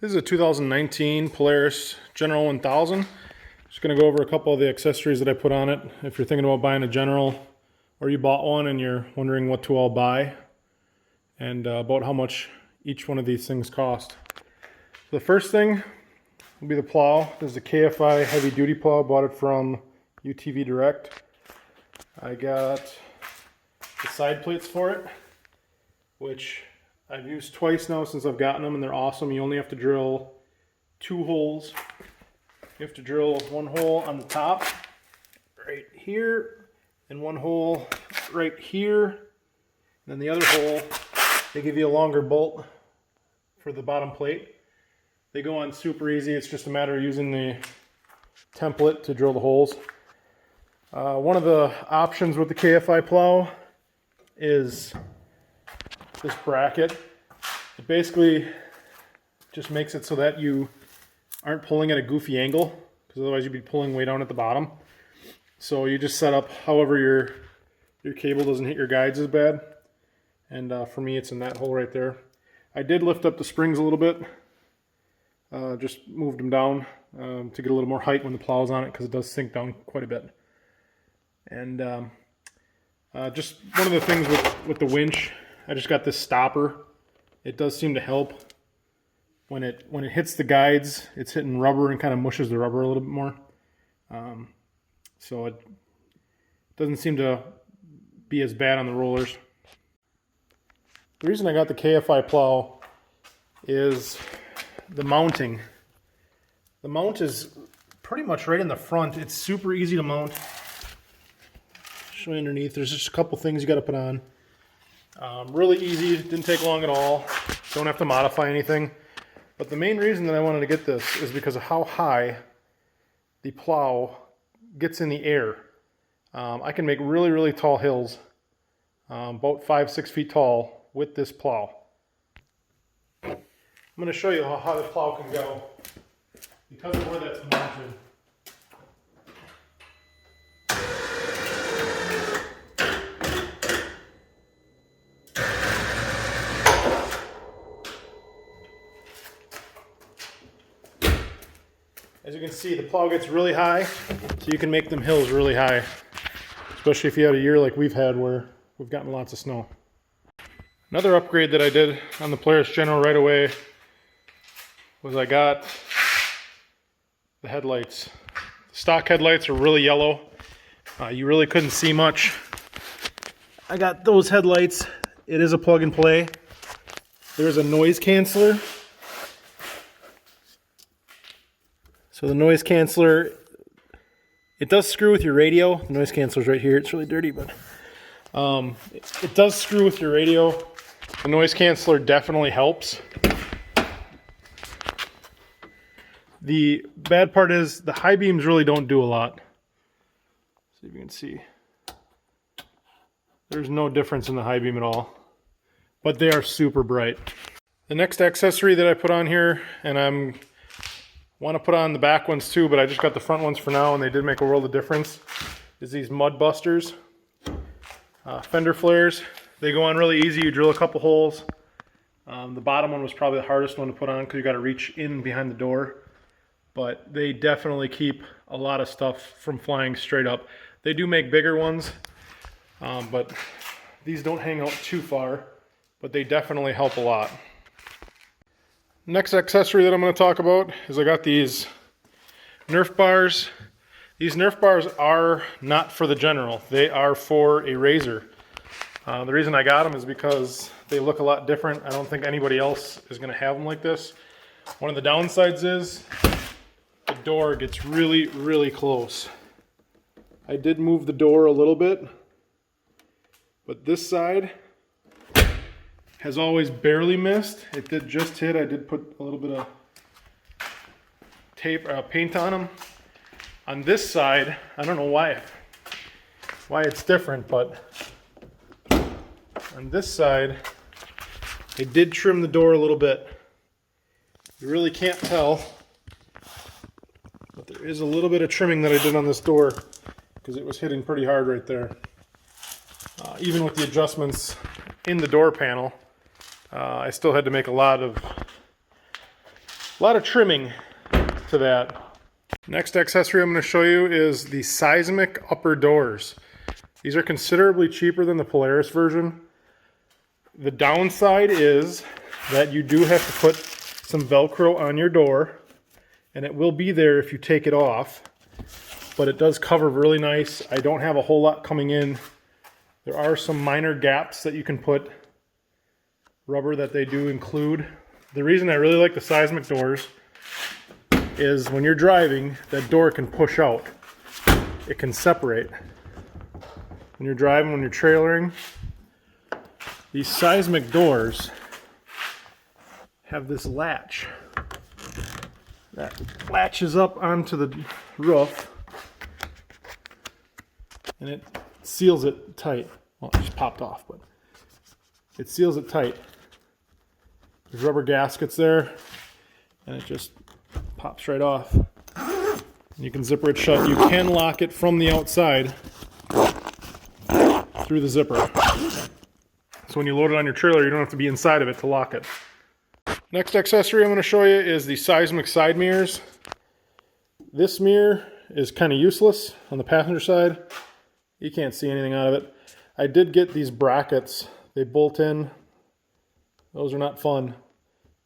This is a 2019 Polaris General 1000. Just going to go over a couple of the accessories that I put on it. If you're thinking about buying a General or you bought one and you're wondering what to all buy and about how much each one of these things cost. The first thing will be the plow. This is a KFI heavy duty plow. Bought it from UTV Direct. I got the side plates for it, which I've used twice now since I've gotten them, and they're awesome. You only have to drill 2 holes. You have to drill 1 hole on the top right here and 1 hole right here, and then the other hole they give you a longer bolt for the bottom plate. They go on super easy. It's just a matter of using the template to drill the holes. One of the options with the KFI plow is this bracket. It basically just makes it so that you aren't pulling at a goofy angle, because otherwise you'd be pulling way down at the bottom. So you just set up however your cable doesn't hit your guides as bad. And for me, it's in that hole right there. I did lift up the springs a little bit. Just moved them down to get a little more height when the plow's on it, because it does sink down quite a bit. And just one of the things with the winch, I just got this stopper. It does seem to help. When it hits the guides, it's hitting rubber and kind of mushes the rubber a little bit more. So it doesn't seem to be as bad on the rollers. The reason I got the KFI plow is the mounting. The mount is pretty much right in the front. It's super easy to mount. Show you underneath. There's just a couple things you got to put on. Really easy. Didn't take long at all. Don't have to modify anything. But the main reason that I wanted to get this is because of how high the plow gets in the air. I can make really, really tall hills, about 5-6 feet tall, with this plow. I'm going to show you how high the plow can go because of where that's mounted. As you can see, the plow gets really high, so you can make them hills really high, especially if you had a year like we've had where we've gotten lots of snow. Another upgrade that I did on the Polaris General right away was I got the headlights. The stock headlights are really yellow. You really couldn't see much. I got those headlights. It is a plug and play. There's a noise canceller. So the noise canceller, it does screw with your radio. The noise canceller's right here. It's really dirty, but it does screw with your radio. The noise canceller definitely helps. The bad part is the high beams really don't do a lot. See if you can see. There's no difference in the high beam at all, but they are super bright. The next accessory that I put on here, and I'm want to put on the back ones too, but I just got the front ones for now, and they did make a world of difference, is these mud busters. Fender flares. They go on really easy. You drill a couple holes. The bottom one was probably the hardest one to put on because you got to reach in behind the door, but they definitely keep a lot of stuff from flying straight up. They do make bigger ones, but these don't hang out too far, but they definitely help a lot. Next accessory that I'm going to talk about is I got these Nerf bars. These Nerf bars are not for the General. They are for a Razor. The reason I got them is because they look a lot different. I don't think anybody else is going to have them like this. One of the downsides is the door gets really, really close. I did move the door a little bit, but this side has always barely missed. It did just hit. I did put a little bit of tape, paint on them. On this side, I don't know why it's different, but on this side, I did trim the door a little bit. You really can't tell, but there is a little bit of trimming that I did on this door because it was hitting pretty hard right there. Even with the adjustments in the door panel, I still had to make a lot of A lot of trimming to that. Next accessory I'm going to show you is the seismic upper doors. These are considerably cheaper than the Polaris version. The downside is that you do have to put some Velcro on your door, and it will be there if you take it off, but it does cover really nice. I don't have a whole lot coming in. There are some minor gaps that you can put rubber that they do include. The reason I really like the seismic doors is when you're driving, that door can push out. It can separate. When you're driving, when you're trailering, these seismic doors have this latch that latches up onto the roof, and it seals it tight. Well, it just popped off, but it seals it tight. There's rubber gaskets there, and it just pops right off. You can zipper it shut. You can lock it from the outside through the zipper. So when you load it on your trailer, you don't have to be inside of it to lock it. Next accessory I'm going to show you is the seismic side mirrors. This mirror is kind of useless on the passenger side. You can't see anything out of it. I did get these brackets. They bolt in. Those are not fun.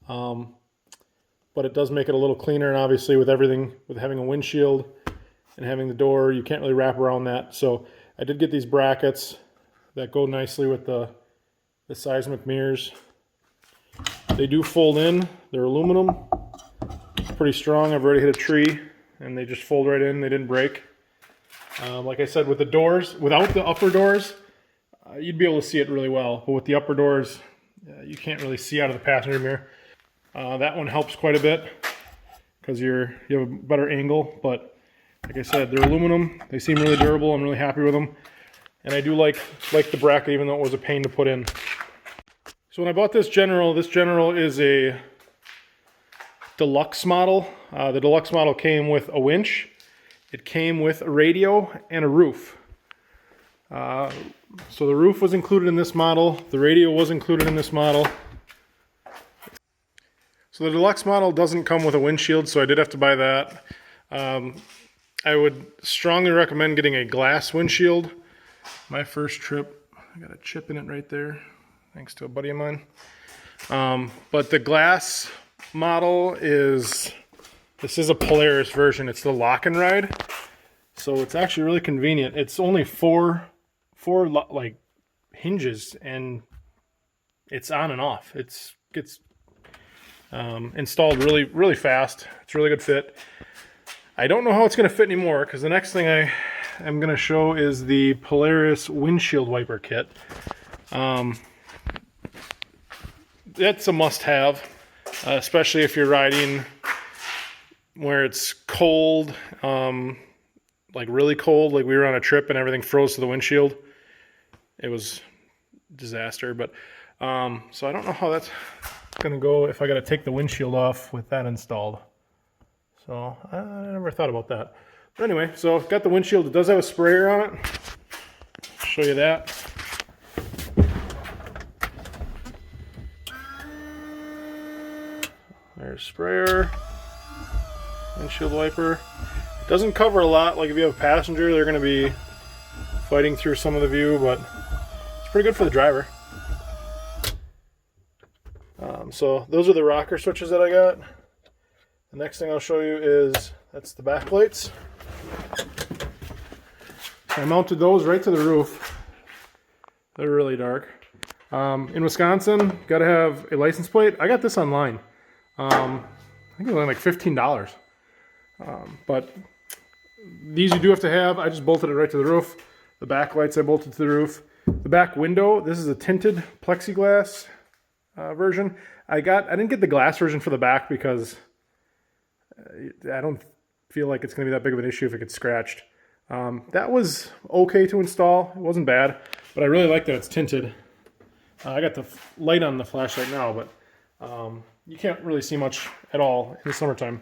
But it does make it a little cleaner, and obviously with everything, with having a windshield and having the door, you can't really wrap around that. So I did get these brackets that go nicely with the seismic mirrors. They do fold in. They're aluminum. Pretty strong. I've already hit a tree, and they just fold right in. They didn't break. Like I said, with the doors, without the upper doors, you'd be able to see it really well. But with the upper doors, you can't really see out of the passenger mirror. That one helps quite a bit because you have a better angle. But like I said, they're aluminum. They seem really durable. I'm really happy with them. And I do like the bracket, even though it was a pain to put in. So when I bought this General is a Deluxe model. The Deluxe model came with a winch. It came with a radio and a roof. So the roof was included in this model. The radio was included in this model. So the Deluxe model doesn't come with a windshield, so I did have to buy that. I would strongly recommend getting a glass windshield. My first trip, I got a chip in it right there, thanks to a buddy of mine. But the glass model this is a Polaris version. It's the lock and ride. So it's actually really convenient. It's only four like hinges, and it's on and off. It gets installed really fast. It's a really good fit. I don't know how it's going to fit anymore, because the next thing I am going to show is the Polaris windshield wiper kit. That's a must-have, especially if you're riding where it's cold, like really cold. Like we were on a trip and everything froze to the windshield. It was a disaster. But so I don't know how that's going to go if I got to take the windshield off with that installed. So I never thought about that. But anyway, so got the windshield. It does have a sprayer on it. I'll show you that. There's sprayer, windshield wiper. It doesn't cover a lot. Like if you have a passenger, they're going to be fighting through some of the view, but it's pretty good for the driver. So those are the rocker switches that I got. The next thing I'll show you is, that's the back plates. So I mounted those right to the roof. They're really dark. In Wisconsin, got to have a license plate. I got this online. I think it was only like $15. But these you do have to have. I just bolted it right to the roof. The back lights I bolted to the roof. The back window, this is a tinted plexiglass version. I didn't get the glass version for the back because I don't feel like it's going to be that big of an issue if it gets scratched. That was okay to install. It wasn't bad, but I really like that it's tinted. I got the light on the flashlight now, but you can't really see much at all in the summertime.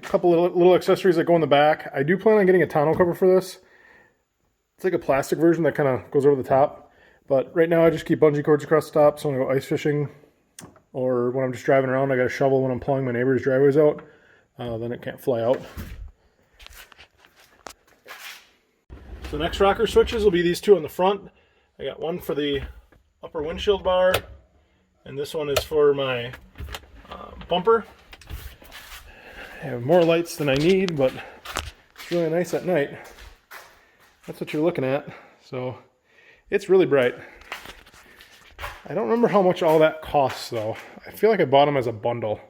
A couple little accessories that go in the back. I do plan on getting a tonneau cover for this. It's like a plastic version that kind of goes over the top. But right now I just keep bungee cords across the top, so when I go ice fishing, or when I'm just driving around, I got a shovel when I'm plowing my neighbor's driveways out, then it can't fly out. So the next rocker switches will be these two on the front. I got one for the upper windshield bar, and this one is for my bumper. I have more lights than I need, but it's really nice at night. That's what you're looking at. So it's really bright. I don't remember how much all that costs though. I feel like I bought them as a bundle.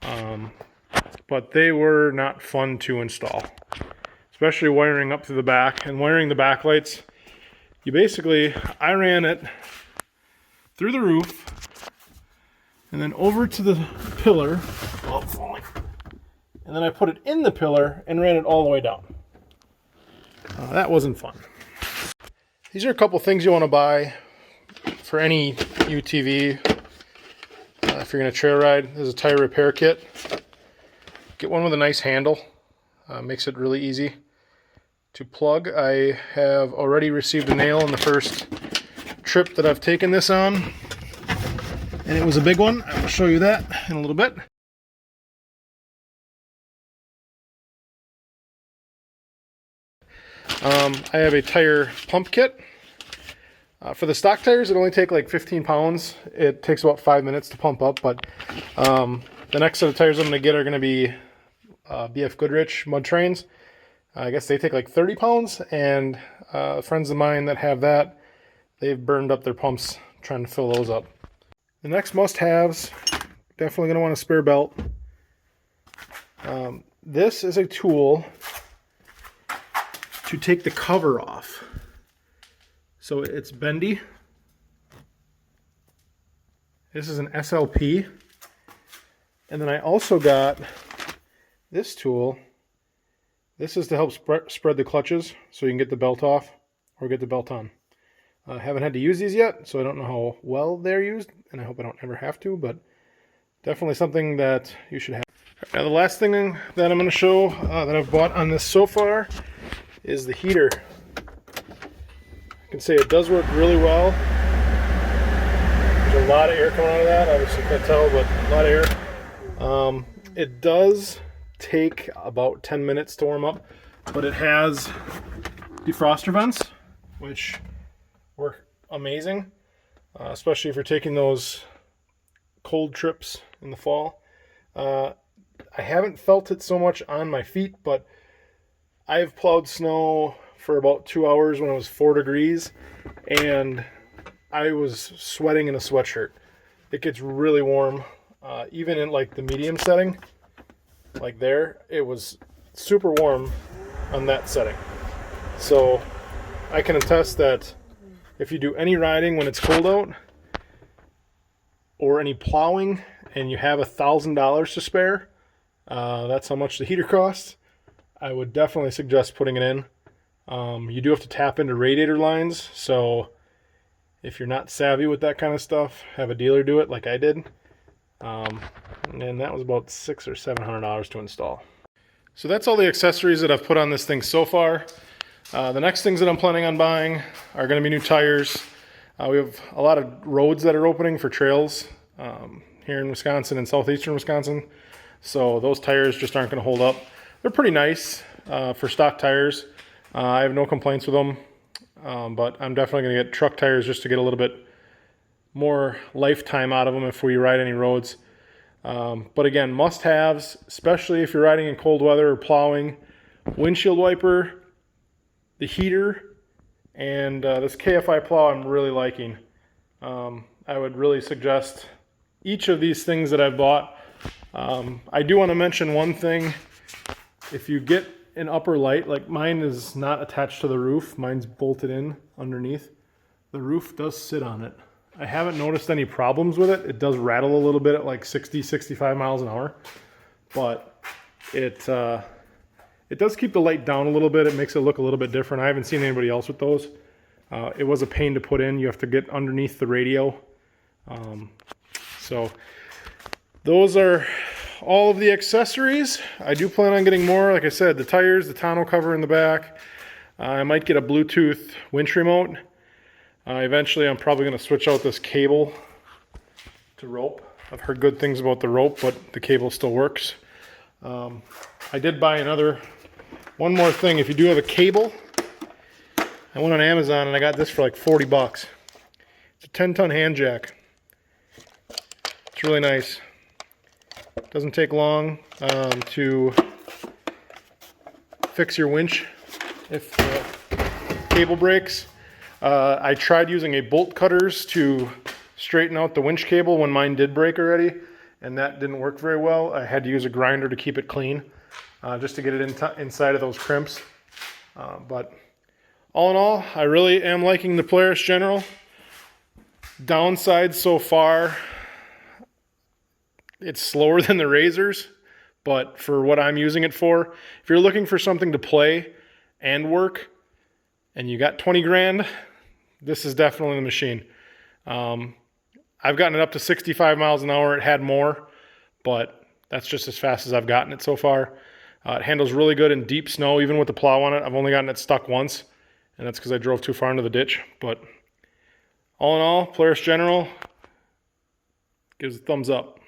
But they were not fun to install. Especially wiring up to the back and wiring the backlights. I ran it through the roof and then over to the pillar. Oh, falling. And then I put it in the pillar and ran it all the way down. That wasn't fun. These are a couple things you want to buy for any UTV. If you're going to trail ride, there's a tire repair kit. Get one with a nice handle. Makes it really easy to plug. I have already received a nail in the first trip that I've taken this on. And it was a big one. I will show you that in a little bit. I have a tire pump kit. For the stock tires, it only takes like 15 pounds. It takes about 5 minutes to pump up, but the next set of tires I'm going to get are going to be BF Goodrich mud trains. I guess they take like 30 pounds, and friends of mine that have that, they've burned up their pumps trying to fill those up. The next must-haves, definitely going to want a spare belt. This is a tool to take the cover off. So it's bendy. This is an SLP. And then I also got this tool. This is to help spread the clutches so you can get the belt off or get the belt on. I haven't had to use these yet, so I don't know how well they're used, and I hope I don't ever have to, but definitely something that you should have. Now the last thing that I'm going to show that I've bought on this so far is the heater. I can say it does work really well. There's a lot of air coming out of that. Obviously you can't tell, but a lot of air. It does take about 10 minutes to warm up, but it has defroster vents, which work amazing, especially if you're taking those cold trips in the fall. I haven't felt it so much on my feet, but I've plowed snow for about 2 hours when it was 4 degrees, and I was sweating in a sweatshirt. It gets really warm, even in like the medium setting, like there, it was super warm on that setting. So I can attest that if you do any riding when it's cold out, or any plowing, and you have $1,000 to spare, that's how much the heater costs. I would definitely suggest putting it in. You do have to tap into radiator lines, so if you're not savvy with that kind of stuff, have a dealer do it like I did. And that was about $600 or $700 to install. So that's all the accessories that I've put on this thing so far. The next things that I'm planning on buying are going to be new tires. We have a lot of roads that are opening for trails here in Wisconsin and southeastern Wisconsin. So those tires just aren't going to hold up. They're pretty nice for stock tires. I have no complaints with them, but I'm definitely going to get truck tires just to get a little bit more lifetime out of them if we ride any roads. But again, must-haves, especially if you're riding in cold weather or plowing: windshield wiper, the heater, and this KFI plow I'm really liking. I would really suggest each of these things that I've bought. I do want to mention one thing. If you get an upper light, like mine is not attached to the roof, mine's bolted in underneath, the roof does sit on it. I haven't noticed any problems with it. It does rattle a little bit at like 60, 65 miles an hour, but it does keep the light down a little bit. It makes it look a little bit different. I haven't seen anybody else with those. It was a pain to put in. You have to get underneath the radio. So those are all of the accessories. I do plan on getting more. Like I said, the tires, the tonneau cover in the back. I might get a Bluetooth winch remote. Eventually I'm probably going to switch out this cable to rope. I've heard good things about the rope, but the cable still works. I did buy one more thing. If you do have a cable, I went on Amazon and I got this for like 40 bucks. It's a 10-ton hand jack. It's really nice. Doesn't take long to fix your winch if the cable breaks. I tried using a bolt cutters to straighten out the winch cable when mine did break already, and that didn't work very well. I had to use a grinder to keep it clean, just to get it inside of those crimps. But all in all, I really am liking the Polaris General. Downside so far, it's slower than the Razors, but for what I'm using it for, if you're looking for something to play and work, and you got 20 grand, this is definitely the machine. I've gotten it up to 65 miles an hour. It had more, but that's just as fast as I've gotten it so far. It handles really good in deep snow, even with the plow on it. I've only gotten it stuck once, and that's because I drove too far into the ditch. But all in all, Polaris General gives a thumbs up.